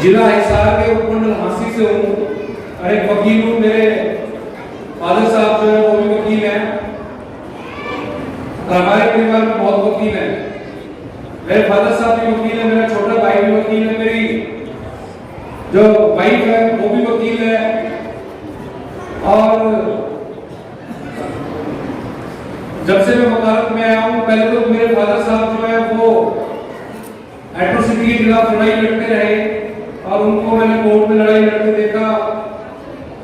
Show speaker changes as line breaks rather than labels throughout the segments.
जिला हिसार के उपमंडल हांसी से हूँ और एक वकील हूँ। मेरे फादर साहब जो है वो भी वकील हैं और हमारे परिवार में बहुत वकील हैं। मेरे फादर साहब भी वकील हैं, मेरा छोटा भाई भी वकील है, मेरी जो वाइफ है वो भी वकील है। और जब से मैं वकालत में आया हूँ, पहले तो मेरे फादर साहब जो है वो एट्रोसिटी के खिलाफ लड़ाई लड़ते रहे और उनको मैंने कोर्ट में लड़ाई लड़ते देखा।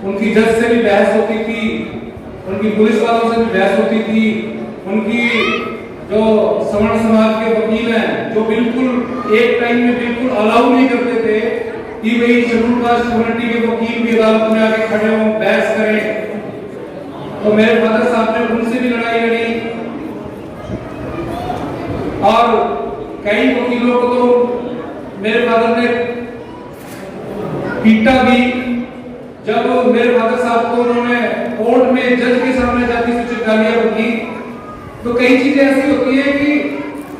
उनकी जज से भी बहस होती थी, उनकी पुलिस वालों से भी बहस होती थी। उनकी जो सवर्ण समाज के वकील हैं जो बिल्कुल एक टाइम में बिल्कुल अलाउ नहीं करते थे कि भाई शेड्यूल कास्ट कम्युनिटी के वकील भी अदालत में आके खड़े हों, बहस करें। तो मेरे फादर साहब ने उनसे भी लड़ाई लड़ी और कई वकीलों को तो मेरे फादर ने पीटा भी। जब मेरे फादर साहब को उन्होंने कोर्ट में जज के सामने जाती हुई गालियां बकी, तो कई चीजें ऐसी होती है कि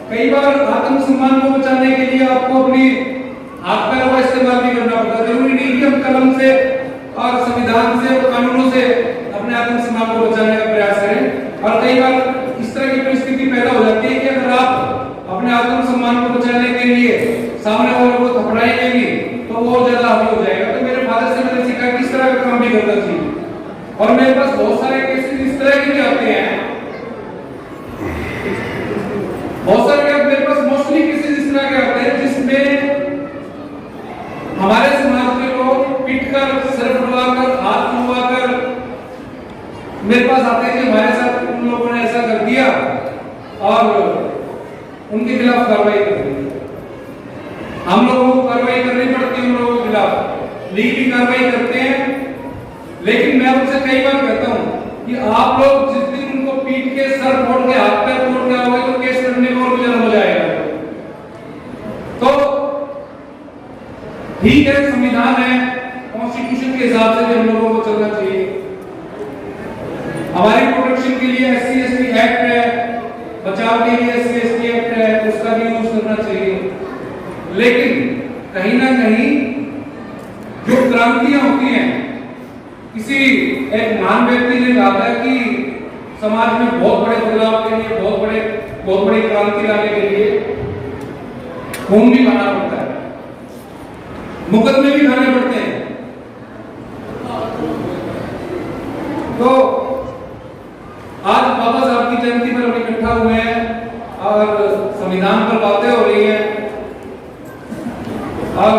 कई बार आत्मसम्मान को बचाने के लिए आपको अपनी हाथ पैरों का इस्तेमाल भी करना पड़ता है। जरूरी नहीं कि हम कलम से और संविधान से और कानूनों से अपने आत्मसम्मान को बचाने का प्रयास करें। और कई बार इस तरह की परिस्थिति पैदा हो जाती है कि अगर आप अपने आत्मसम्मान को बचाने के लिए सामने वाले को थपड़ाएंगे भी तो वो ज्यादा हावी हो जाएगा। तो मेरे फादर से मैंने सीखा किस तरह का काम भी करना चाहिए। और मेरे पास बहुत सारे केसेस इस तरह के भी आते हैं, बहुत सारे मेरे पास मोस्टली केसेस इस तरह के आते हैं जिसमें हमारे समाज के लोग पिटकर, सर फुलवाकर, हाथ फुलवाकर मेरे पास आते हैं कि हमारे साथ उन लोगों ने ऐसा कर दिया और उनके खिलाफ कार्रवाई कर दी। हम लोगों को कार्रवाई करनी पड़ती है उन लोगों के खिलाफ, लीगली कार्रवाई करते हैं। लेकिन मैं उनसे कई बार कहता हूं कि आप लोग जिस दिन उनको पीट के, सर फोड़ के, हाथ पैर तोड़ के आओगे तो केस करने में और भी ज्यादा मजा आएगा। तो ठीक है, संविधान है, कॉन्स्टिट्यूशन के हिसाब से भी हम लोगों को चलना चाहिए। हमारी प्रोटेक्शन के लिए SC/ST एक्ट है, बचाव के लिए SC/ST एक्ट है, उसका भी यूज करना चाहिए। लेकिन कहीं ना कहीं जो क्रांतियां होती हैं, किसी एक महान व्यक्ति ने कहा था कि समाज में बहुत बड़े बदलाव के लिए, बहुत बड़ी क्रांति लाने के लिए खून भी बहाना पड़ता है, मुकदमे भी खाने पड़ते हैं। तो आज बाबा साहब की जयंती पर हम इकट्ठा हुए हैं और संविधान पर बातें हो रही हैं। और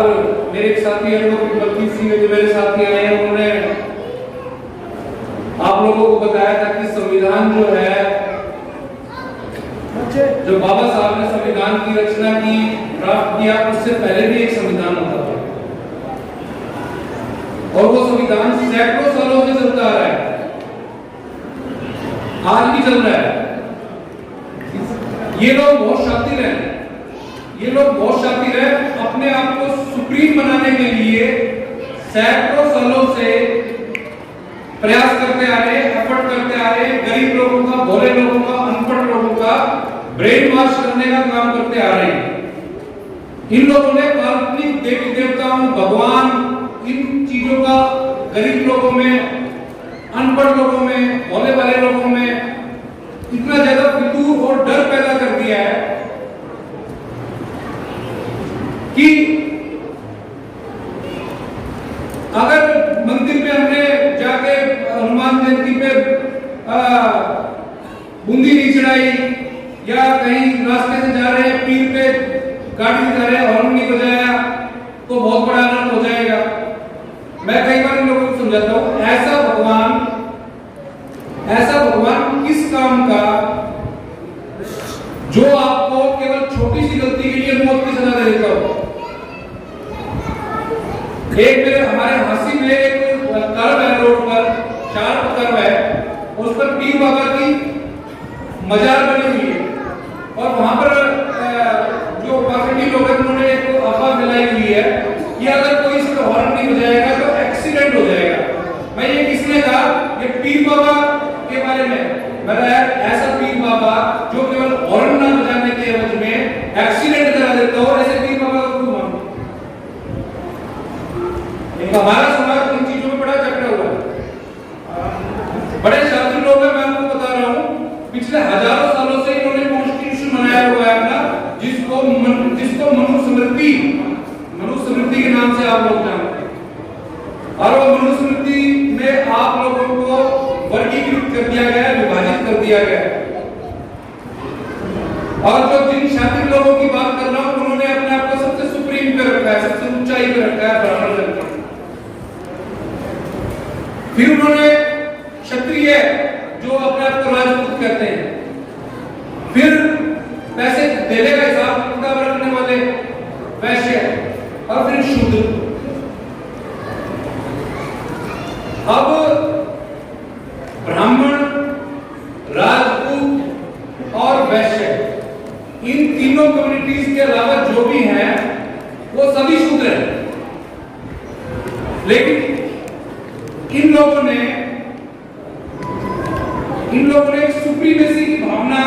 मेरे एक साथी एडवोकेट बलजीत सिंह जो मेरे साथी आए हैं, उन्होंने आप लोगों को बताया था कि संविधान जो है, जो बाबा साहब ने संविधान की रचना की, ड्राफ्ट किया, उससे पहले भी एक संविधान होता था और वो संविधान सैकड़ों सालों से चलता आ रहा है, आज भी चल रहा है। ये लोग बहुत शातिर हैं, अपने आप को सुप्रीम बनाने के लिए सैकड़ों सालों से प्रयास करते आ रहे, एफर्ट करते आ रहे, गरीब लोगों का, भोले लोगों का, अनपढ़ लोगों का ब्रेन वॉश करने का काम करते आ रहे हैं। इन लोगों ने काल्पनिक देवी देवताओं, भगवान, इन चीजों का गरीब लोगों में, अनपढ़ लोगों में, भोले वाले लोगों में इतना ज्यादा फितूर और डर पैदा कर दिया है कि अगर मंदिर में हमने जाके हनुमान जयंती पे बूंदी नहीं चढ़ाई या कहीं रास्ते से जा रहे हैं, पीर पे गाड़ी से जा रहे हैं, हॉर्न नहीं बजाया तो बहुत बड़ा अनर्थ हो जाएगा। मैं कई बार इन लोगों को समझाता हूं, ऐसा भगवान किस काम का जो आपको केवल छोटी सी गलती के लिए मौत की सजा दे देता हो। एक मेरे हमारे हांसी में एक कर्व है, रोड पर शार्प कर्व है, उस पर पीर बाबा की मजार बनी हुई है और वहां पर जो पाखंडी लोग हैं उन्होंने एक अफवाह फैलाई हुई है कि अगर कोई इस पर हॉर्न नहीं बजाएगा तो एक्सीडेंट हो जाएगा। मैं ये किसने कहा? ये पीर बाबा के बारे में। मैंने ऐसा पीर बाबा जो केवल हॉर्न ना बजाने के एवज में एक्सीडेंट करा देता हो, ऐसे पीर बाबा को क्यों मानो? तो हमारा समाज इन चीजों में बड़ा जकड़ा हुआ है। बड़े शास्त्री लोग हैं, मैं आपको बता रहा हूँ, पिछले हजारों सालों से इन्होंने कॉन्स्टिट्यूशन बनाया हुआ है अपना, जिसको मनुस्मृति के नाम से आप लोग जानते हैं। और वो मनुस्मृति में आप लोगों को वर्गीकृत कर दिया गया, विभाजित कर दिया गया। और जो जिन क्षत्रिय लोगों की बात कर रहा हूं, उन्होंने अपने आप को सबसे सुप्रीम पे रखा है, सबसे ऊंचाई पे रखा है ब्राह्मण करके। फिर उन्होंने क्षत्रिय जो अपने आप को राजपूत कहते हैं, फिर पैसे देने का हिसाब किताब रखने वाले वैश्य, और फिर शूद्र। अब ब्राह्मण, राजपूत और वैश्य, इन तीनों कम्युनिटीज के अलावा जो भी हैं वो सभी शूद्र हैं। लेकिन इन लोगों ने एक सुप्रीमेसी की भावना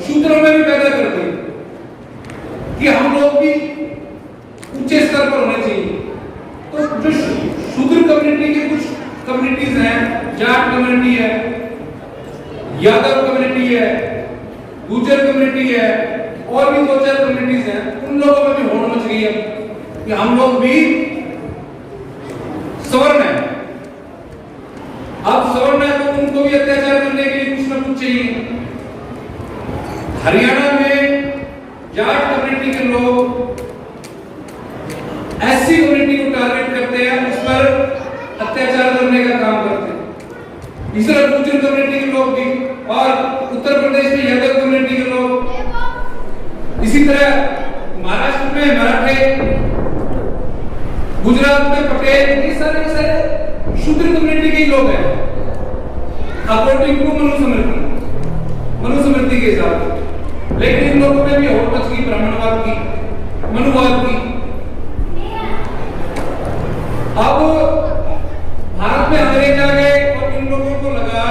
शूद्रों में भी पैदा कर दी कि हम लोग भी ऊंचे स्तर पर होने चाहिए। तो जो शूद्र कम्युनिटी के कुछ कम्युनिटीज हैं, जाट कम्युनिटी है, यादव कम्युनिटी है, गुर्जर कम्युनिटी है, और भी 2-4 कम्युनिटीज हैं, उन लोगों में भी होड़ मच गई है कि हम लोग भी सवर्ण हैं। अब सवर्ण है तो उनको भी अत्याचार करने के लिए कुछ ना कुछ चाहिए। हरियाणा में जाट कम्युनिटी के लोग एससी कम्युनिटी को टारगेट करते हैं, उस पर अत्याचार करने का काम करते हैं। इस तरह गुर्जर कम्युनिटी के लोग भी, और उत्तर प्रदेश में यादव कम्युनिटी के लोग, इसी तरह महाराष्ट्र में मराठे, गुजरात में पटेल, ये सारे शूद्र कम्युनिटी के लोग हैं अकॉर्डिंग टू मनुस्मृति के हिसाब से। लेकिन इन लोगों में भी और मच की ब्राह्मणवाद की, मनुवाद की। अब भारत में अंग्रेज आ गए और इन लोगों को लगा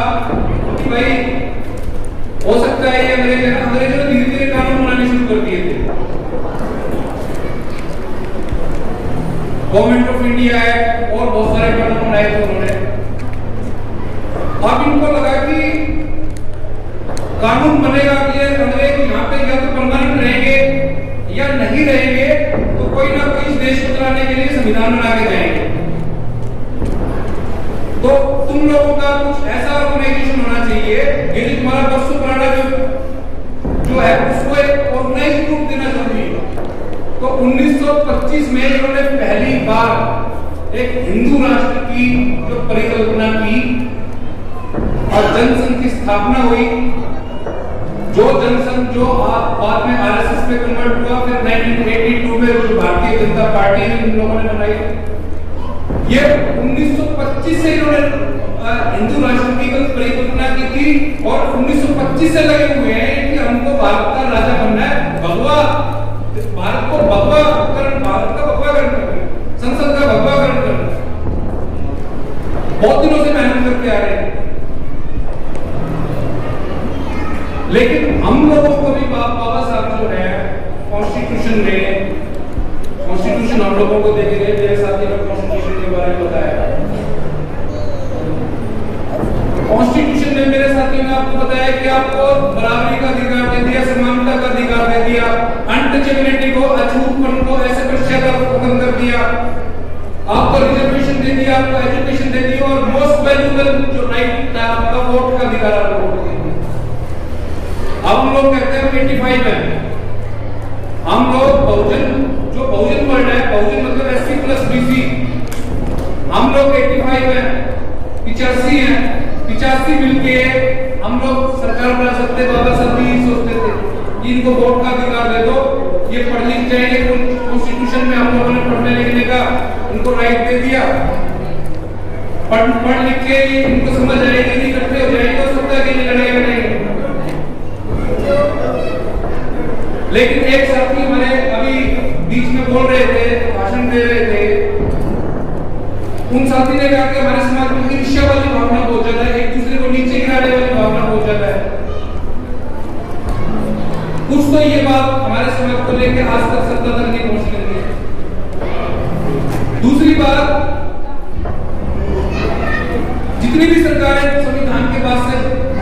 कि भाई हो सकता है ये अंग्रेजों ने धीरे-धीरे कानून बनाने शुरू कर दिए थे। गवर्नमेंट ऑफ इंडिया है और बहुत सारे कानून बनाए थे उन्होंने। अब इनको लगा कि कानून बनेगा कि अंग्रेज यहाँ पे या तो परमानेंट रहेंगे या नहीं रहेंगे, तो कोई ना कोई इस देश को चलाने के लिए संविधान बना के जाएंगे। तो तुम लोगों का कुछ ऐसा ऑर्गेनाइजेशन होना चाहिए, ये जो तुम्हारा वर्षों पुराना जो है उसको एक ऑर्गेनाइज्ड रूप देना जरूरी है। तो 1925 में इन्होंने पहली बार एक हिंदू राष्ट्र की जो परिकल्पना की और जनसंघ की स्थापना हुई। जो जनसंघ जो बाद में आरएसएस में कन्वर्ट हुआ, फिर 1982 में जो भारतीय जनता पार्टी इन लोगों ने बनाई। ये 1925 से इन्होंने हिंदू राष्ट्र की परिकल्पना की थी और 1925 से लगे हुए हैं कि हमको भारत का राजा बनना है, भारत का भगवाकरण करना, संसद का भगवाकरण करना। बहुत दिनों से मेहनत करके आ रहे हैं। लेकिन हम लोगों को भी बाबा साहब जो है कॉन्स्टिट्यूशन हम लोगों को देखे गए। मेरे साथी ने कॉन्स्टिट्यूशन के बारे में बताया। कॉन्स्टिट्यूशन में मेरे साथी ने आपको बताया कि आपको बराबरी का अधिकार दे दिया, समानता का अधिकार दे दिया, अनटचेबिलिटी को, अछूतपन को, ऐसे पश्चात को खत्म कर दिया, आपको रिजर्वेशन दे दिया, आपको एजुकेशन दे दी, और मोस्ट वैल्यूएबल जो राइट था आपका वोट का अधिकार आपको दे दिया। अब हम लोग कहते हैं 85 है, हम लोग बहुजन वर्ड है, बहुजन मतलब एससी प्लस बीसी, हम लोग 85 है, 85 है, 85 मिलके हम लोग सरकार बना सकते। बाबा साहब भी सोचते थे कि इनको वोट का अधिकार दे दो, ये पढ़ लिख जाएंगे, कॉन्स्टिट्यूशन में हम लोगों ने पढ़ने लिखने का इनको राइट दे दिया, पढ़ लिख के इनको समझ आएगी, इकट्ठे हो जाएंगे, हो सकता है कि लड़ाई नहीं। लेकिन एक साथी हमारे अभी बीच में बोल रहे थे, भाषण दे रहे थे, उन साथी ने कहा कि हमारे समाज में ईर्ष्या वाली भावना बहुत ज्यादा है, एक दूसरे को नीचे गिराने वाली भावना बहुत ज्यादा है। कुछ तो ये बात हमारे समाज को लेकर आज तक सत्ता तक नहीं पहुंच रही है। दूसरी बात,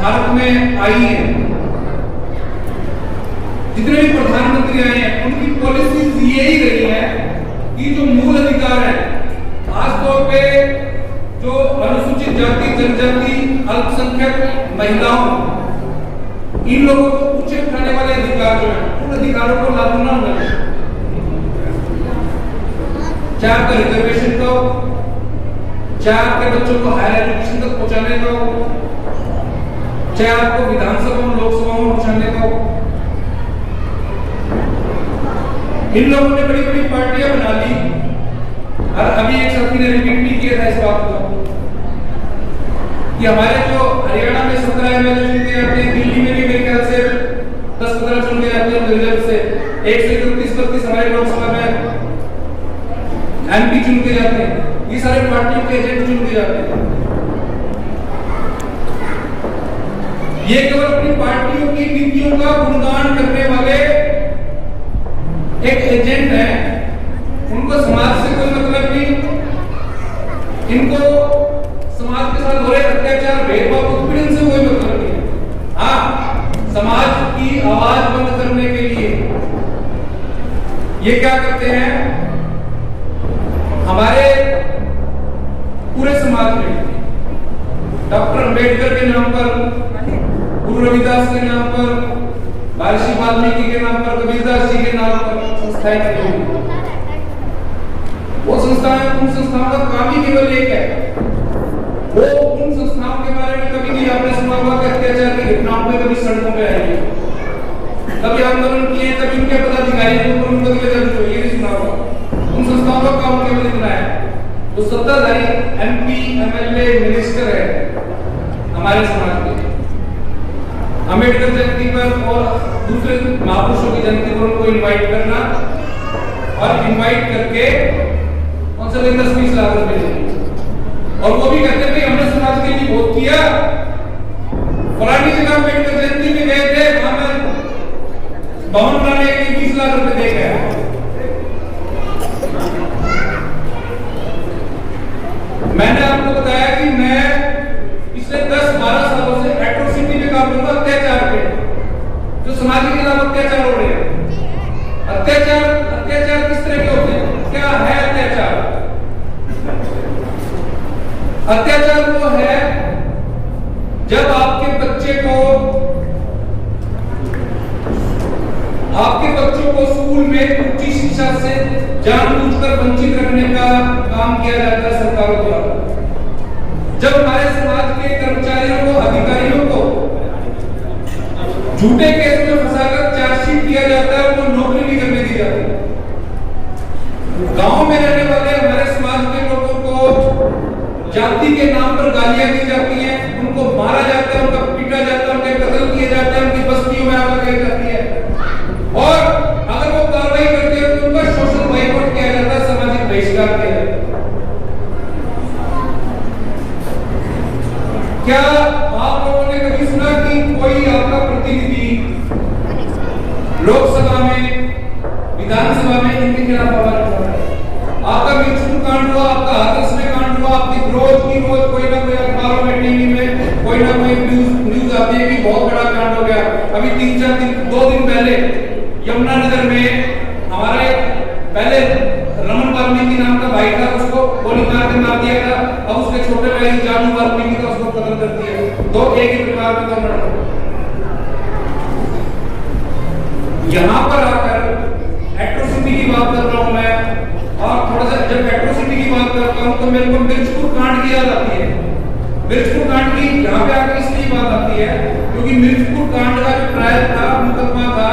भारत में आई है, जितने भी प्रधानमंत्री आए हैं, उनकी पॉलिसीज यही रही है कि जो मूल अधिकार है, खासतौर पे जो अनुसूचित जाति, जनजाति, अल्पसंख्यक महिलाओं, इन लोगों को ऊंचे उठाने वाले अधिकार जो है, उन अधिकारों को लागू ना होने दें। चाहे आपका रिजर्वेशन का हो, चाहे आपके बच्चों को हायर एजुकेशन तक पहुंचाने का हो, चाहे आपको विधानसभा में, लोकसभा में पहुंचाने का हो। इन लोगों ने बड़ी बड़ी पार्टियां बना ली, और अभी एक साथी ने रिपीट भी किया था इस बात को कि हमारे जो हरियाणा में 17 एमएलए चुन के आते हैं, दिल्ली में भी मेरे ख्याल से 10-15 चुन के आते हैं रिजर्व से, 131-32 हमारे लोकसभा में एमपी चुन के जाते हैं। ये सारे पार्टियों के एजेंट चुन के जाते हैं। ये केवल अपनी पार्टियों की नीतियों का गुणगान करने वाले एक एजेंट है, उनको समाज से कोई मतलब नहीं, इनको समाज के साथ हो रहे अत्याचार, भेदभाव, उत्पीड़न से कोई मतलब नहीं। हाँ, समाज की आवाज बंद करने के लिए ये क्या करते हैं, हमारे पूरे समाज में डॉक्टर अंबेडकर के नाम पर, गुरु रविदास के नाम पर, महर्षि वाल्मीकि के नाम पर, कबीरदास जी के नाम पर संस्थाएं चली हुई। वो संस्थाएं, उन संस्थाओं का काम ही केवल एक है, वो उन संस्थाओं के बारे में कभी नहीं आपने सुना होगा कि अत्याचार की घटनाओं में कभी सड़कों पे आई है, कभी आंदोलन किए, कभी उनके पदाधिकारियों को उनको दिए जाते, ये नहीं सुना होगा। उन संस्थाओं का काम केवल इतना है। तो सत्ताधारी एमपी, एमएलए, मिनिस्टर है हमारे समाज के, अम्बेडकर जयंती पर और दूसरे महापुरुषों की जयंती पर उनको इनवाइट करना, और इनवाइट करके उनसे 10-20 लाख रुपए लेंगे, और वो भी कहते हैं हमने समाज के लिए बहुत किया, फलानी जगह अम्बेडकर जयंती में गए थे, वहां पर भवन बनाने के लिए 20 लाख रुपए दे गए। मैंने आपको बताया कि मैं पिछले 10-12 सालों से एट्रोसिटी पे काम करूंगा, अत्याचार पे, जो समाज के खिलाफ अत्याचार हो रहे हैं। अत्याचार किस तरह के होते हैं, क्या है अत्याचार? अत्याचार वो है जब आपके बच्चों को स्कूल में उच्च शिक्षा से जानबूझकर वंचित रखने का काम किया जाता है सरकारों द्वारा। जब हमारे समाज के कर्मचारियों को, अधिकारियों को झूठे केस में फंसाकर चार्जशीट किया जाता है, उनको नौकरी नहीं करने दी जाती। गांव में रहने वाले हमारे समाज के लोगों को जाति के नाम पर गालियां दी जाती हैं, उनको मारा जाता है, उनका पीटा जाता है, उनके कत्ल किए जाते हैं, उनकी बस्तियों में आग लगाई जाती है, और अगर वो कार्रवाई करते हैं तो उनका सोशल बाइकआउट किया जाता है, सामाजिक बहिष्कार किया जाता है। क्या आप लोगों ने कभी सुना कि कोई आपका प्रतिनिधि लोकसभा में, विधानसभा में इनके खिलाफ आवाज उठा रहा है? आपका मिर्चपुर कांड हुआ, आपका हाथरस में कांड हुआ, आपकी रोज कोई ना कोई अखबारों में, टीवी में कोई ना कोई न्यूज आती है कि बहुत बड़ा कांड हो गया। अभी 2 दिन पहले यमुनानगर में हमारे पहले रमन वाल्मीकि नाम का भाई था, उसको गोली मार के मार दिया था, अब उसके छोटे भाई जानू वाल्मीकि था, उसको कत्ल कर दिया। दो एक ही परिवार में दोनों। यहाँ पर आकर एट्रोसिटी की बात कर रहा हूं मैं, और थोड़ा सा जब एट्रोसिटी की बात करता हूं तो मेरे को मिर्चपुर कांड की याद आती है। मिर्चपुर कांड की यहाँ पे आकर इसलिए बात आती है क्योंकि मिर्चपुर कांड का जो ट्रायल था, मुकदमा था,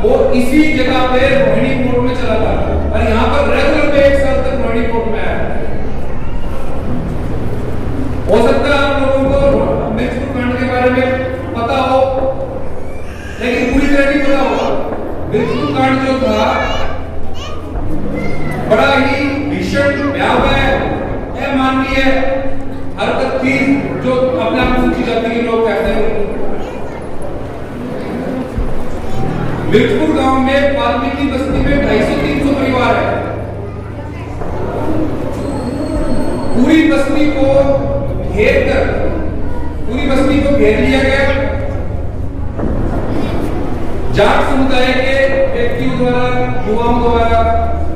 वो इसी जगह पे रोहिणी कोर्ट में चला था, और यहाँ पर रेगुलर पे 1 साल तक रोहिणी कोर्ट में आया। हो सकता है आप लोगों को मिर्चपुर कांड के बारे में पता हो, लेकिन पूरी तरह नहीं पता होगा। मिर्चपुर कांड जो था बड़ा ही भीषण, भयावह, अमानवीय हरकत थी, जो अपने आप सूची जाति के लोग कहते हैं। मिर्चपुर गांव में वाल्मीकि बस्ती में 250-300 परिवार है। पूरी बस्ती को घेर कर, पूरी बस्ती को घेर लिया गया जाट समुदाय के व्यक्तियों द्वारा, युवाओं द्वारा,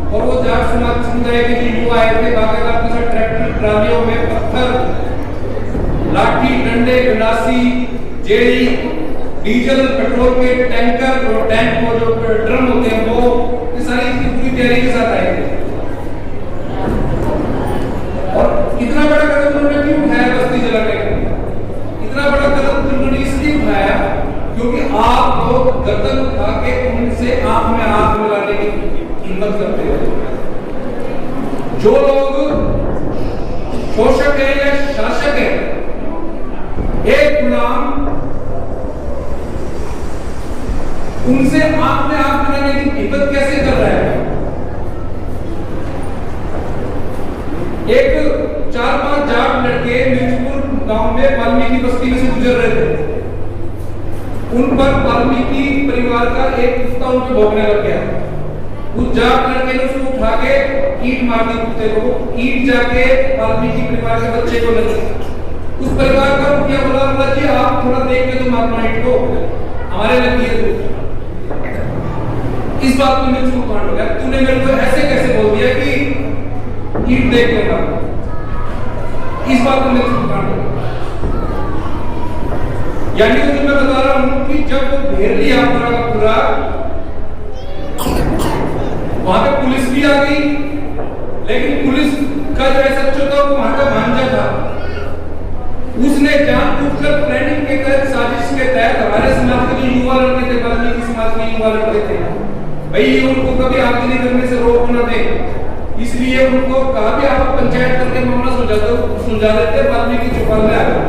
और वो जाट समुदाय के जो युवा आए थे बाकायदा अपने साथ ट्रैक्टर ट्रालियों में पत्थर, लाठी, डंडे, गंडासी, जेडी, डीजल, पेट्रोल के टैंकर और टैंक और जो ड्रम होते हैं वो, ये सारी पूरी तैयारी के साथ आए थे। और इतना बड़ा कदम उन्होंने क्यों उठाया बस्ती जलाने का? इतना बड़ा कदम उन्होंने इसलिए उठाया क्योंकि आप लोग गर्दन उठा के उनसे आंख में आंख मिलाने की हिम्मत करते हो। जो लोग शोषक है या शासक है, एक गुलाम उनसे आंख में आंख मिलाने की हिम्मत कैसे कर रहा है? एक 4-5 जाट लड़के मिर्चपुर गांव में वाल्मीकि बस्ती में से गुजर रहे थे। उन पर वाल्मीकि परिवार का एक कुत्ता उन पे भौंकने लग गया। उस जाट लड़के ने उसको उठा के ईंट मार दी कुत्ते को। ईंट जाके वाल्मीकि परिवार के बच्चे को लगी। उस परिवार का मुखिया बोला जी आप थोड़ा देख के तो मारना ईंट को, हमारे लगी है तो। इस बात को मैं चुप कांड हो गया। तूने मेरे को ऐसे कैसे बोल दिया कि ईंट देख के मार? इस बात को मैं चुप कांड हो गया। यानी तो मैं बता रहा हूं कि जब वो घेर लिया पूरा का पूरा, वहां पे पुलिस भी आ गई, लेकिन पुलिस का जो सच होता वो वहां का भांजा था। उसने जानबूझकर प्लानिंग के तहत, साजिश के तहत हमारे समाज के जो युवा लड़के थे, वाल्मीकि समाज के युवा लड़के थे, भाई उनको कभी आगजनी करने से रोक न दे, इसलिए उनको कहा भी आप पंचायत करके मामला सुलझा देते। वाल्मीकि चौपाल में आ गए।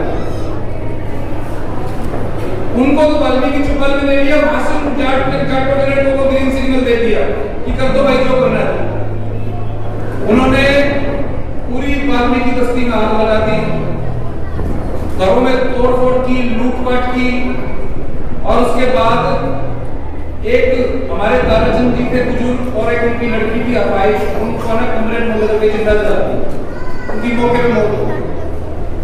उनको तो वाल्मीकि चौपाल में ले लिया, वहां से जाटों के लड़कों को ग्रीन सिग्नल दे दिया कि कर दो भाई जो करना है। उन्होंने पूरी वाल्मीकि बस्ती में आग लगा दी, घरों में तोड़फोड़ की, लूटपाट की, और उसके बाद एक हमारे दादाचंद जी थे बुजुर्ग और एक उनकी लड़की की अपाइश, उनको ना कमरे में मोड़ के जिंदा जला दी, उनकी मौके पे मौत हो गई।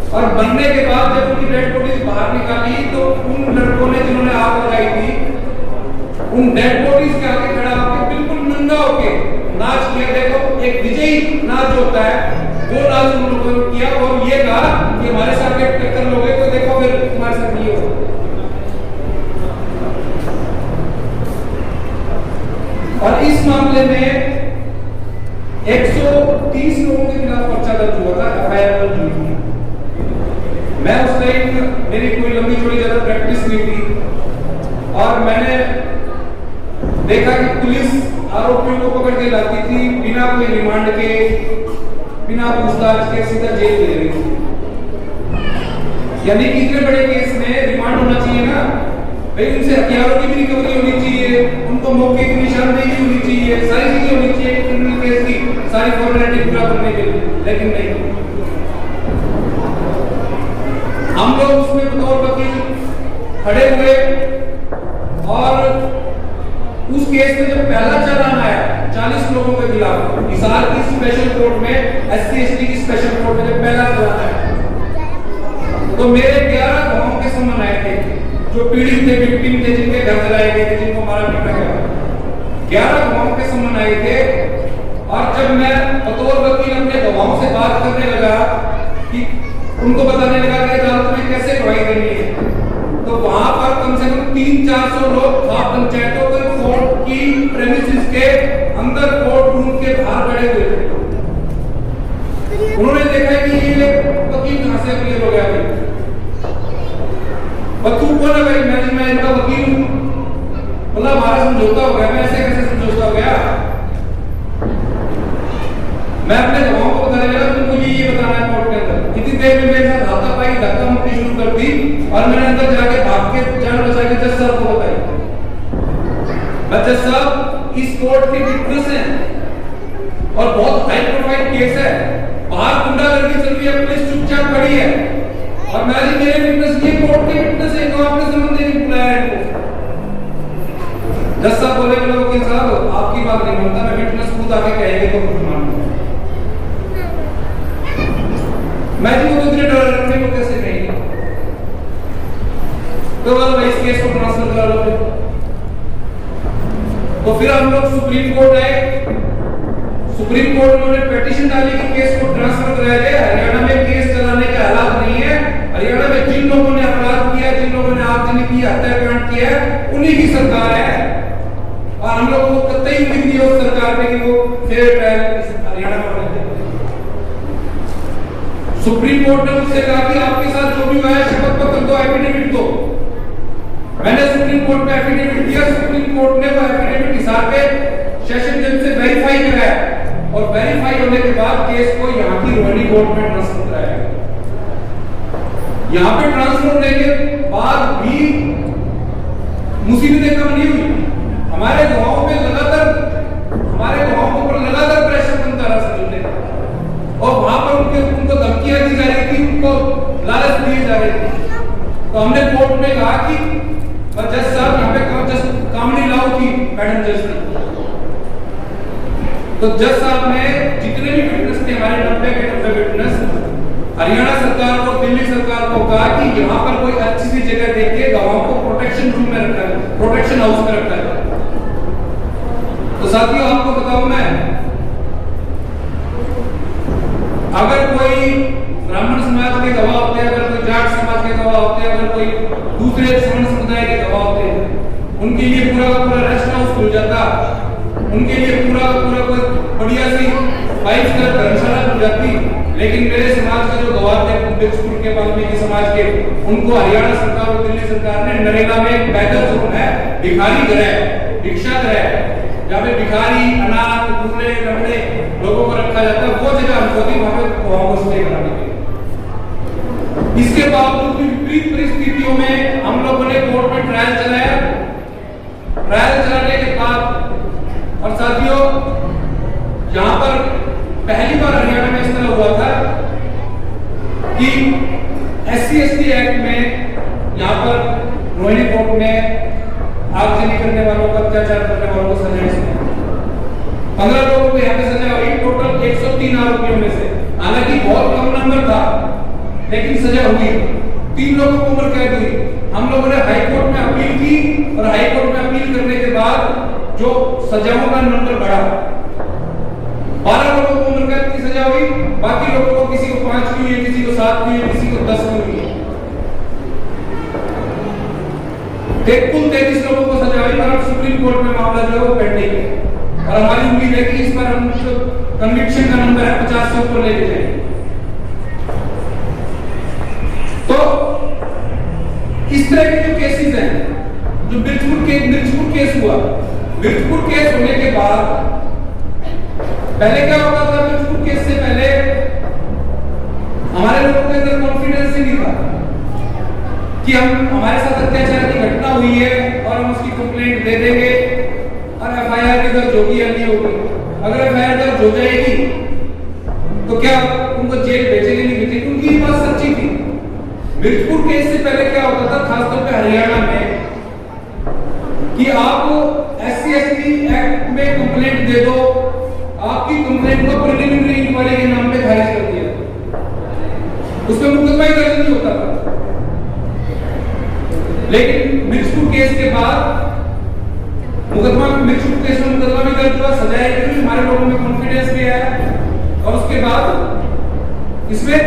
और बनने के बाद जब उनकी डेड बॉडीज बाहर निकाली तो उन लड़कों ने जिन्होंने आग लगाई थी, उन डेड बॉडीज के आगे खड़ा होकर बिल्कुल नंगा होके नाच किया। देखो एक विजयी नाच होता है, वो नाच उन लोगों ने किया और ये कहा कि हमारे साथ एक टक्कर लोगे तो देखो फिर तुम्हारे साथ ये होगा। और इस मामले में 130 लोगों के खिलाफ पर्चा दर्ज हुआ था, एफआईआर दर्ज हुई थी। मैं उस टाइम, मेरी कोई लंबी चौड़ी ज्यादा प्रैक्टिस नहीं थी, और मैंने देखा कि पुलिस आरोपियों को पकड़ के लाती थी बिना कोई रिमांड के, बिना पूछताछ के सीधा जेल दे रही थी। यानी इतने बड़े केस में रिमांड होना चाहिए ना भाई, उनसे हथियारों की भी रिकवरी होनी चाहिए, उनको मौके की निशानदेही होनी चाहिए, सारी चीजें होनी चाहिए क्रिमिनल केस की सारी फॉर्मेलिटी पूरा करने के लिए, लेकिन नहीं। हम लोग उसमें बतौर वकील खड़े हुए और उस केस में जब पहला चालान आया 40 लोगों के खिलाफ, हिसार की स्पेशल कोर्ट में, SC/ST की स्पेशल कोर्ट में जब पहला चालान आया तो मेरे 11 गांवों के समन आए थे जो पीड़ित थे, विक्टिम थे, जिनके घर जलाए गए थे, जिनको मारा पीटा गया। 11 गांवों के समन आए थे। और जब मैं बतौर वकील अपने गवाहों से बात करने लगा कि उनको बताने लगा कि अदालत में कैसे गवाही देनी है, तो वहां पर कम से कम 300-400 लोग खाप पंचायतों के कोर्ट की प्रेमिसेस के अंदर कोर्ट रूम के बाहर खड़े हुए थे। उन्होंने देखा कि ये वकील कहां से क्लियर हो गया भाई, और तू कौन है भाई? मैं इनका वकील हूं। बोला हमारा समझौता हो गया। मैं ऐसे कैसे समझौता हो गया? मैं अपने गवाहों को बताने लगा तुमको ये बताना है कोर्ट के अंदर। इतनी देर में मेरे साथ हाथापाई धक्का मुक्की शुरू कर दी और मैंने अंदर जाके भाग के जान बचा के जज साहब को बताई। जज साहब इस कोर्ट के विटनेस हैं और बहुत हाई प्रोफाइल केस है, बाहर गुंडागर्दी चल रही है, पुलिस चुपचाप खड़ी है और मैं जी मेरे विटनेस, ये कोर्ट के विटनेस है, तो आपने संबंध नहीं बुलाया इनको। जज साहब बोले वकील साहब आपकी बात नहीं मानता, मैं विटनेस खुद आके कहेंगे तो खुद मानूंगा। मैं जी वो तो इतने डर रखने को कैसे कहेंगे? तो बोला भाई इस केस को ट्रांसफर करा लो। तो फिर हम लोग सुप्रीम कोर्ट आए। सुप्रीम कोर्ट में उन्होंने पिटीशन डाली कि केस को ट्रांसफर कराया जाए। हरियाणा में केस चलाने के हालात नहीं है। हरियाणा में जिन लोगों ने अपराध किया, जिन लोगों ने आगजनी की, हत्याकांड किया है, उन्हीं की सरकार है। और हम लोगों को कतई उम्मीद नहीं है उस सरकार पे कि वो फेयर ट्रायल हरियाणा में होने। सुप्रीम कोर्ट ने मुझसे कहा कि आपके साथ जो भी हुआ है शपथ पत्र दो, एफिडेविट दो। मैंने सुप्रीम कोर्ट में एफिडेविट दिया। सुप्रीम कोर्ट ने वो एफिडेविट हिसाब पे सेशन जज से वेरीफाई कराया और वेरीफाई होने के बाद केस को यहाँ की रोहिणी कोर्ट में ट्रांसफर कराया। यहाँ पे ट्रांसफर होने के बाद भी मुसीबतें कम नहीं हुई। हमारे गांव में लगातार प्रेशर बनता रहा समझने का, और वहां पर उनको धमकियां दी जा रही थी, उनको लालच दिए जा रहे थे। तो हमने कोर्ट में कहा कि जज साहब यहाँ पे कामनी लाओ की मैडम जज ने। तो जज साहब ने जितने भी विटनेस थे, हमारे 90 के 90 विटनेस, हरियाणा सरकार को, दिल्ली सरकार को कहा कि यहाँ पर कोई अच्छी सी जगह देख के गवाहों को प्रोटेक्शन रूम में रखा है, प्रोटेक्शन हाउस में रखा है। तो साथियों आपको बताऊं मैं, अगर कोई ब्राह्मण समाज के गवाह होते हैं, अगर कोई जाट समाज के गवाह होते हैं, अगर कोई दूसरे समुदाय के गवाह होते हैं, उनके लिए पूरा का पूरा रेस्ट हाउस खुल जाता, उनके लिए पूरा का पूरा कोई बढ़िया सी 5 स्टार धर्मशाला खुल जाती। लेकिन मेरे समाज के जो गवाह थे, बिरजपुर के, वाल्मीकि समाज के, उनको हरियाणा सरकार और दिल्ली सरकार ने नरेगा में एक पैदल जोन है, भिखारी घर है, भिक्षा घर है, जहाँ पे भिखारी, अनाथ, दूसरे लंगड़े लोगों को रखा जाता है, वो जगह हमको थी, वहां पे गवाहों को स्टे कराने के। इसके बावजूद भी विपरीत परिस्थितियों में हम लोगों ने कोर्ट में ट्रायल चलाया। ट्रायल चलाने के बाद, और साथियों यहां पर पहली बार हरियाणा में इस तरह हुआ था कि SC/ST एक्ट में यहां पर रोहिणी कोर्ट में आगजनी करने वालों को, अत्याचार करने वालों को सजा इसमें 15 लोगों को यहाँ पे सजा हुई, टोटल 103 आरोपियों में से। हालांकि बहुत कम नंबर था, लेकिन सजा हुई। 3 लोगों को उम्र कैद हुई। हम लोगों ने हाई कोर्ट में अपील की, और हाई कोर्ट में अपील करने के बाद जो सजाओं का नंबर बढ़ा, 12 लोगों को उम्र कैद की सजा हुई, बाकी लोगों को किसी को 5 की हुई है, किसी को 7 की हुई है, किसी को 10 की हुई है। कुल 33 लोगों को सजा हुई, और सुप्रीम कोर्ट में मामला जो है वो पेंडिंग है। और हमारी उम्मीद है कि इस पर हम जो कन्विक्शन का नंबर है 50 से ऊपर लेके जाएंगे। तो इस तरह के जो केसेस हैं, जो बिरजपुर केस हुआ, बिरजपुर केस होने के बाद पहले क्या होता था, बिरजपुर केस से पहले हमारे लोगों के अंदर कॉन्फिडेंस ही नहीं था कि हमारे साथ अत्याचार की घटना हुई है और हम उसकी कंप्लेंट दे देंगे और FIR की दर्ज होगी या नहीं होगी। अगर FIR दर्ज हो जाएगी तो क्या उनको जेल भेजेंगे, नहीं भेजेंगे, उनकी बात सच्ची थी। बिरजपुर केस से पहले क्या होता था, खासतौर पे हरियाणा में, कि आप SC/ST एक्ट में कंप्लेंट दे दो, आपकी कंप्लेंट को प्रिलिमिनरी इंक्वायरी के नाम पे खारिज कर दिया, उसमें मुकदमा ही दर्ज नहीं होता था। लेकिन बिरजपुर केस के बाद बिरजपुर केस में मुकदमा भी दर्ज हुआ, सजाएं भी, हमारे लोगों में कॉन्फिडेंस भी आया, और उसके बाद इसमें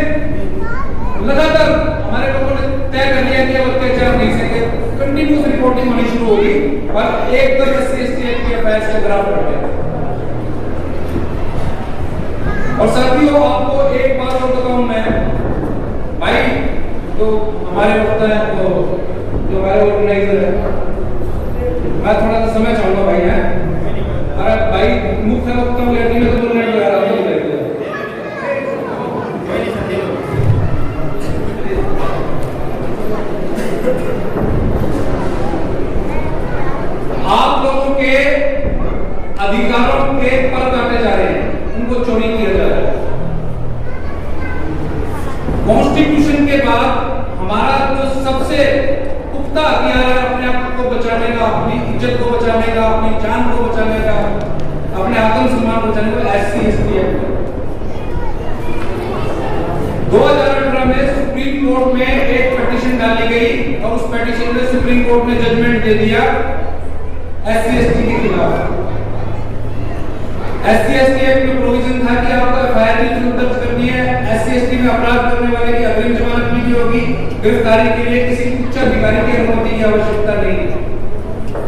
लगातार हमारे लोगों ने तय कर लिया कि अब अत्याचार नहीं सके, कंटिन्यूस रिपोर्टिंग होनी शुरू होगी, और एकदम SC/ST एक्ट के FIR से ग्राफ बढ़ गया। और साथियों आपको एक बात और बताऊं मैं, भाई तो हमारे वक्त है, तो जो हमारे ऑर्गेनाइजर है, मैं थोड़ा सा समय चाहूंगा भाई है, अरे भाई मुख्य वक्ता हूँ, लेकिन मैं तो बोलने को यार आपको बताइए। आप लोगों के अधिकारों के पर काटे जा रहे हैं, उनको चोरी किया जा रहा है। कॉन्स्टिट्यूशन के बाद हमारा जो सबसे पुख्ता हथियार है अपने आप को बचाने का, अपनी इज्जत को बचाने का, अपनी जान को बचाने का, अपने आत्मसम्मान को बचाने का SC/ST एक्ट। 2018 में सुप्रीम कोर्ट में एक पिटीशन डाली गई और उस पिटीशन में सुप्रीम कोर्ट ने जजमेंट दे दिया SC/ST के खिलाफ। SC/ST एक्ट में प्रोविजन था कि आपको एफआईआर दर्ज करनी है, SC/ST में अपराध करने वाले की अग्रिम जमानत भी होगी, गिरफ्तारी के लिए किसी उच्च अधिकारी की अनुमति की आवश्यकता नहीं है।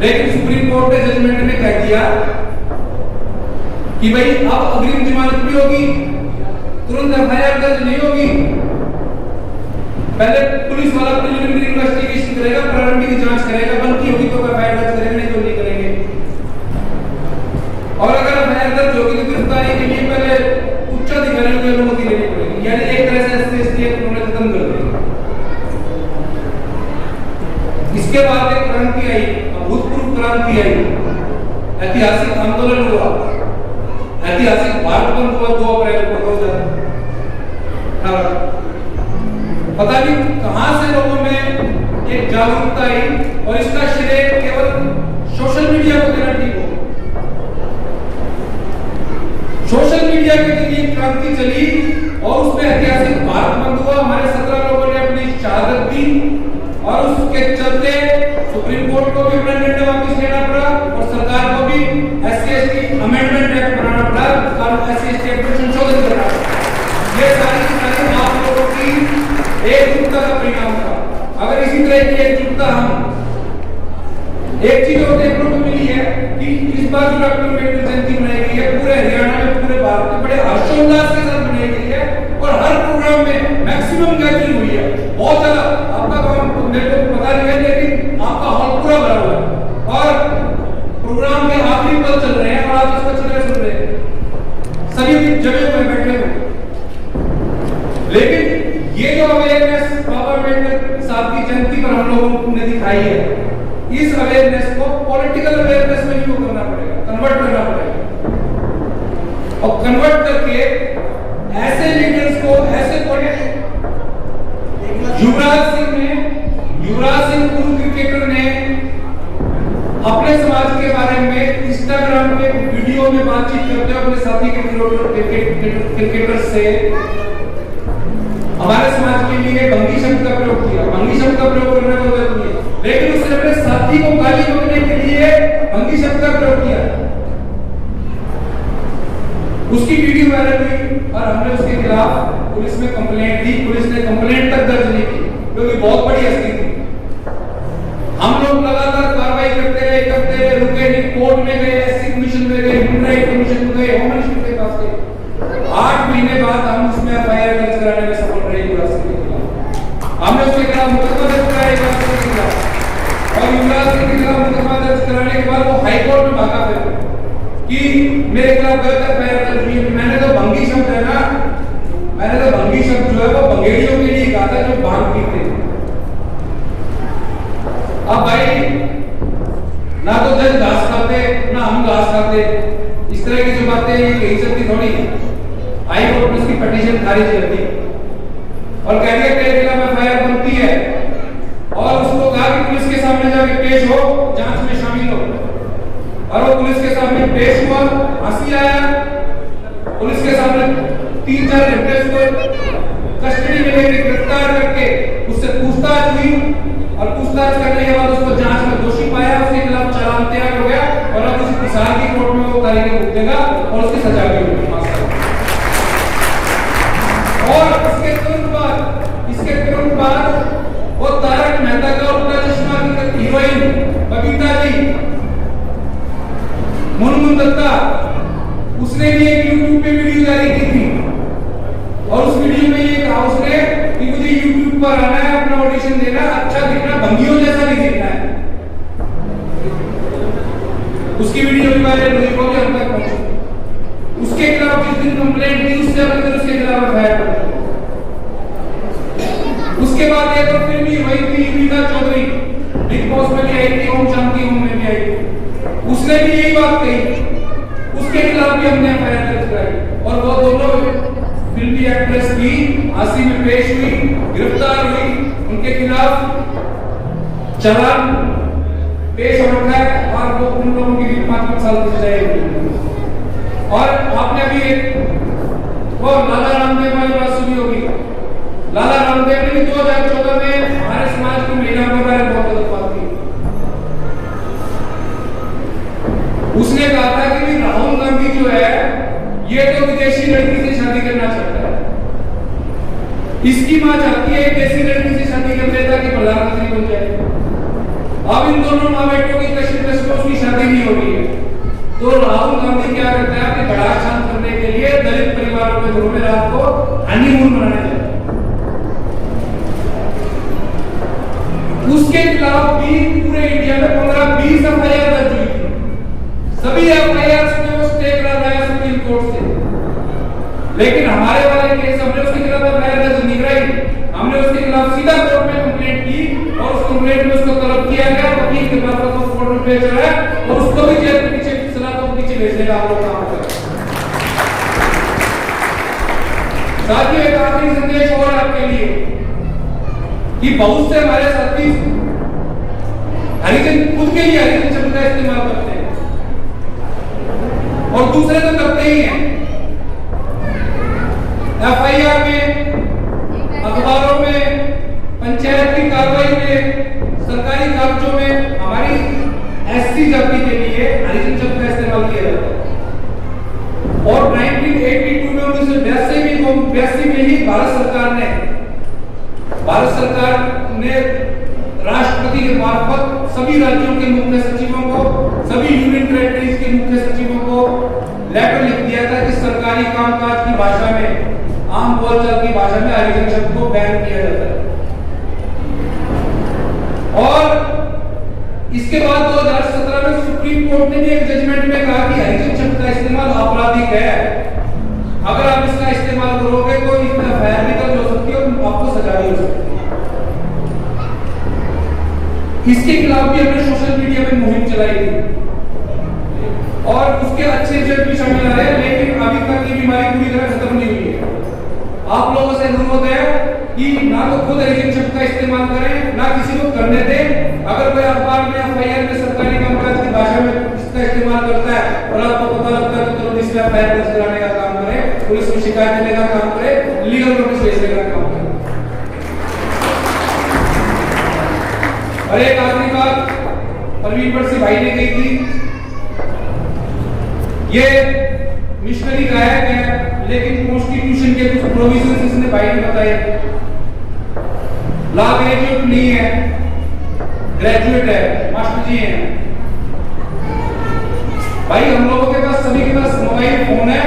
लेकिन सुप्रीम कोर्ट ने जजमेंट में कह दिया कि भाई अब अग्रिम जमानत भी होगी, तुरंत एफआईआर दर्ज नहीं होगी, पहले पुलिस वाला प्रिलिमिनरी इन्वेस्टिगेशन करेगा, प्रारंभिक जांच करेगा, बनती होगी तो एफआईआर दर्ज करेंगे, नहीं तो नहीं करेंगे। और अगर एफआईआर दर्ज होगी तो गिरफ्तारी के लिए पहले उच्च अधिकारियों की अनुमति लेनी पड़ेगी। यानी एक तरह से SC/ST एक्ट उन्होंने खत्म कर दिया। इसके बाद एक क्रांति आई, अभूतपूर्व क्रांति आई, ऐतिहासिक आंदोलन हुआ, ऐतिहासिक भारत बंद हुआ 2 अप्रैल को 2018। पता नहीं कहां से लोगों में एक जागरूकता आई और इसका श्रेय केवल सोशल मीडिया को देना ठीक हो। सोशल मीडिया के जरिए क्रांति चली और उसमें ऐतिहासिक भारत बंद हुआ। हमारे 17 लोगों ने अपनी शहादत दी और उसके चलते सुप्रीम कोर्ट को भी अपना निर्णय वापस लेना पड़ा और सरकार को भी SC/ST अमेंडमेंट एक्ट बनाना पड़ा और SC/ST एक्ट में संशोधन करना पड़ा। ये सारी आप लोगों की एकजुटता का परिणाम था। अगर इसी तरह की एकजुटता हम एक चीज और देखने को मिली है कि इस बार जो डॉक्टर अम्बेडकर जयंती मनाई गई है पूरे हरियाणा में, पूरे भारत में बड़े हर्षोल्लास के साथ मनाई गई है और हर प्रोग्राम में मैक्सिमम गैदरिंग हुई है। बहुत ज्यादा आपका काम मेरे को पता नहीं है, लेकिन आपका हॉल पूरा भरा हुआ है और प्रोग्राम के आखिरी पल चल रहे हैं और आप इसको चल रहे सुन रहे हैं, सभी जगह पर बैठे हुए। लेकिन ये जो अवेयरनेस बाबा अम्बेडकर साहब की जयंती पर हम लोगों ने दिखाई है, इस अवेयरनेस को पॉलिटिकल अवेयरनेस में भी करना पड़ेगा, कन्वर्ट करना पड़ेगा और कन्वर्ट करके ऐसे लीडर्स को, ऐसे युवराज सिंह पूर्व क्रिकेटर ने अपने समाज के बारे में इंस्टाग्राम पे वीडियो में बातचीत करते हुए अपने साथी क्रिकेटर से हमारे समाज के लिए भंगी शब्द का प्रयोग किया। भंगी शब्द का प्रयोग करने को जरूरी है, लेकिन उसने अपने साथी को गाली बकने के लिए भंगी शब्द का प्रयोग किया। उसकी वीडियो वायरल हुई और हमने उसके खिलाफ पुलिस में कंप्लेंट दी। पुलिस ने कंप्लेंट तक दर्ज नहीं की क्योंकि बहुत बड़ी हस्ती थी। हम लोग लगातार कार्रवाई करते रहे, रुके नहीं, कोर्ट में गए, SC कमीशन में गए, ह्यूमन राइट कमीशन में गए, होम मिनिस्टर के पास गए। 8 महीने बाद हम उसमें एफआईआर दर्ज कराने में सफल रहे युवराज सिंह के खिलाफ। हमने उसके खिलाफ मुकदमा दर्ज कराया युवराज सिंह के खिलाफ और युवराज सिंह के खिलाफ मुकदमा दर्ज कराने के बाद वो हाई कोर्ट में भागा फिर कि मेरे खिलाफ गलत एफआईआर दर्ज हुई। मैंने तो भंगी शब्द है ना, मैंने तो भंगी शब्द जो है वो भंगेड़ियों के लिए कहा था जो भांग पीते। अब भाई ना तो जज घास खाते ना हम घास खाते, इस तरह की जो बातें ये कही सकती थोड़ी। हाई कोर्ट ने उसकी पिटीशन खारिज कर दी और कह दिया तेरे खिलाफ एफआईआर बनती है और उसको कहा कि पुलिस के सामने जाके पेश हो, जांच में शामिल हो। और वो पुलिस के सामने पेश हुआ, हंसी आया। पुलिस के सामने 3-4 घंटे उसको कस्टडी में लेकर गिरफ्तार करके उससे पूछताछ हुई और पूछताछ करने के बाद उसको जांच में दोषी पाया, उसके खिलाफ चालान तैयार हो गया और अब उसी हिसार की कोर्ट में वो तारीखें भुगतेगा और उसकी सजा भी होगी। और इसके तुरंत बाद वो तारक मेहता का उल्टा चश्मा की हीरोइन बबीता जी, मुनमुन दत्ता, उसने भी एक YouTube पे वीडियो जारी की थी और उस वीडियो में ये कहा उसने कि मुझे YouTube पर आना है, अपना ऑडिशन देना, अच्छा दिखना, भंगियों जैसा नहीं दिखना है। उसकी वीडियो भी वायरल हुई, वो भी हम तक पहुंची। उसके खिलाफ जिस दिन कंप्लेंट दी उससे अभी तक उसके खिलाफ एफआईआर दर्ज। उसके बाद एक और फिल्म हुई थी वीणा चौधरी, बिग बॉस में भी आई थी, ओम शांति ओम में भी आई थी। उसने भी यही बात कही, उसके खिलाफ भी हमने एफआईआर दर्ज कराई और वो दोनों फिल्मी एक्ट्रेस भी फांसी में पेश हुई, गिरफ्तार हुई, उनके खिलाफ चालान पेश हो रखा है और वो उन लोगों की भी 5 साल की सजा हुई। और आपने भी एक वो लाला रामदेव वाली बात सुनी होगी, लाला रामदेव ने भी 2014 में हमारे समाज की महिलाओं के बारे में बहुत गलत बात की। उसने कहा था कि भी राहुल गांधी जो है ये तो विदेशी लड़की से शादी करना चाहता है, इसकी मां चाहती है एक देसी लड़की से शादी कर लेता कि प्रधानमंत्री बन जाए। अब इन दोनों माँ बेटों की कशिश में उसकी शादी नहीं हो रही है, तो राहुल गांधी क्या करता है अपनी भड़ास शांत करने के लिए दलित परिवारों के घरों में रात को हनीमून मनाने जाता है। उसके खिलाफ भी पूरे इंडिया में 15-20 एफआईआर दर्ज हुई थी। सभी एफआईआर में वो स्टे करा रहा है सुप्रीम कोर्ट से, लेकिन हमारे वाले केस हमने उसके खिलाफ एफआईआर दर्ज नहीं कराई, हमने उसके खिलाफ सीधा कोर्ट में कंप्लेंट की और उस कंप्लेंट में उसको तलब किया गया, वकील के पास वो कोर्ट में पेश हो रहा है और उसको भी जेल के पीछे सलाखों के पीछे भेजने का हम लोग काम कर रहे हैं। साथियों, एक आखिरी संदेश और आपके लिए कि बहुत से हमारे साथी हरिजन खुद के लिए हरिजन शब्द का इस्तेमाल करते हैं और दूसरे तो करते ही हैं। एफआईआर में, अखबारों में, पंचायत की कार्रवाई में, सरकारी कागजों में हमारी एससी जाति के लिए हरिजन शब्द का इस्तेमाल किया जाता है। और 1982 में 1982 में ही भारत सरकार ने राष्ट्रपति के मार्फत सभी राज्यों के मुख्य सचिवों को, सभी यूनियन टेरिटरीज के मुख्य सचिवों को लेटर लिख दिया था कि सरकारी कामकाज की भाषा में, आम बोलचाल की भाषा में हरिजन शब्द को बैन किया जाता है। और इसके बाद 2017 में सुप्रीम कोर्ट ने भी एक जजमेंट में कहा कि हरिजन शब्द का इस्तेमाल आपराधिक है, अगर आप इसका इस्तेमाल करोगे तो इसमें एफआईआर भी दर्ज हो सकती है और आपको सजा भी हो सकती है। इसके खिलाफ भी हमने सोशल मीडिया में मुहिम चलाई थी और उसके अच्छे रिजल्ट भी सामने आ रहे हैं, लेकिन अभी तक ये बीमारी पूरी तरह खत्म नहीं हुई है। आप लोगों से अनुरोध है कि ना तो खुद हरिजन शब्द का इस्तेमाल करें, ना किसी को करने दें। अगर कोई अखबार में एफआईआर में सरकारी कामकाज की भाषा में इसका इस्तेमाल करता है और आपको पता लगता है तो तुरंत इसमें एफआईआर दर्ज कराने का काम करें, पुलिस में शिकायत देने का काम करें, लीगल नोटिस भेजने का काम करें। और एक आखिरी बात परवीन परसी भाई ने कही थी, ये मिशनरी गायक है लेकिन कॉन्स्टिट्यूशन के कुछ प्रोविजंस इसने भाई ने बताए, लॉ ग्रेजुएट नहीं है, ग्रेजुएट है, मास्टर जी हैं। भाई हम लोगों के पास, सभी के पास मोबाइल फोन है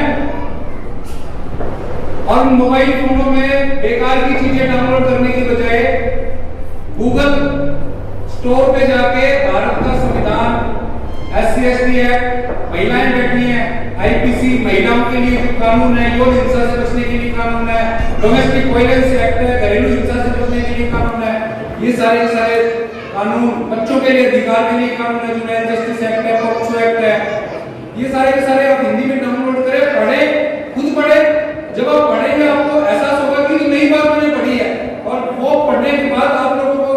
और मोबाइल फोनों में बेकार की चीजें डाउनलोड करने की बजाय गूगल स्टोर पे जाके भारत का संविधान, SC/ST एक्ट, महिलाएं बैठी हैं, IPC महिलाओं के लिए जो कानून है, यौन हिंसा से बचने के लिए कानून है, डोमेस्टिक वायलेंस एक्ट है, घरेलू हिंसा से बचने के लिए कानून है, ये सारे कानून, बच्चों के लिए अधिकार के लिए कानून है, जुवेनाइल जस्टिस एक्ट है, पॉक्सो एक्ट है, ये सारे के सारे आप हिंदी में डाउनलोड करें, पढ़ें, खुद पढ़ें। जब आप पढ़ेंगे आपको एहसास होगा कि तो नई बात मैंने पढ़ी है, और वो पढ़ने के बाद आप लोगों को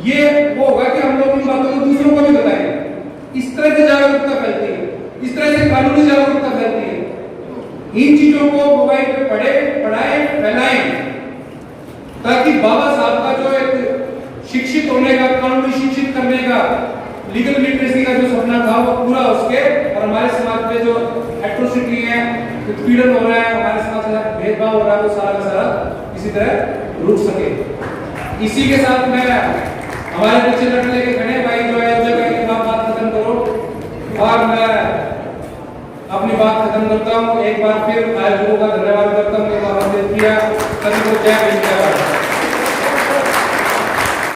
ये वो होगा कि हम लोग इन बातों को दूसरों को भी बताएंगे। इस तरह से जागरूकता फैलती है, इस तरह से कानूनी जागरूकता फैलती है। इन चीजों को मोबाइल पे पढ़ाएं, फैलाएं, ताकि बाबा साहब का जो एक शिक्षित होने का, कानूनी शिक्षित करने का, लीगल लिटरेसी का जो सपना था वो पूरा हो सके और हमारे समाज में जो एट्रोसिटी है, उत्पीड़न हो रहा है, हमारे समाज के साथ भेदभाव हो रहा है, वो सारा का सारा इसी तरह रुक सके। इसी के साथ मैं हमारे पीछे लड़ने लेके खड़े भाई जो है जगह की बात खत्म करो, और मैं अपनी बात खत्म करता हूँ। एक बार फिर आयोजकों का धन्यवाद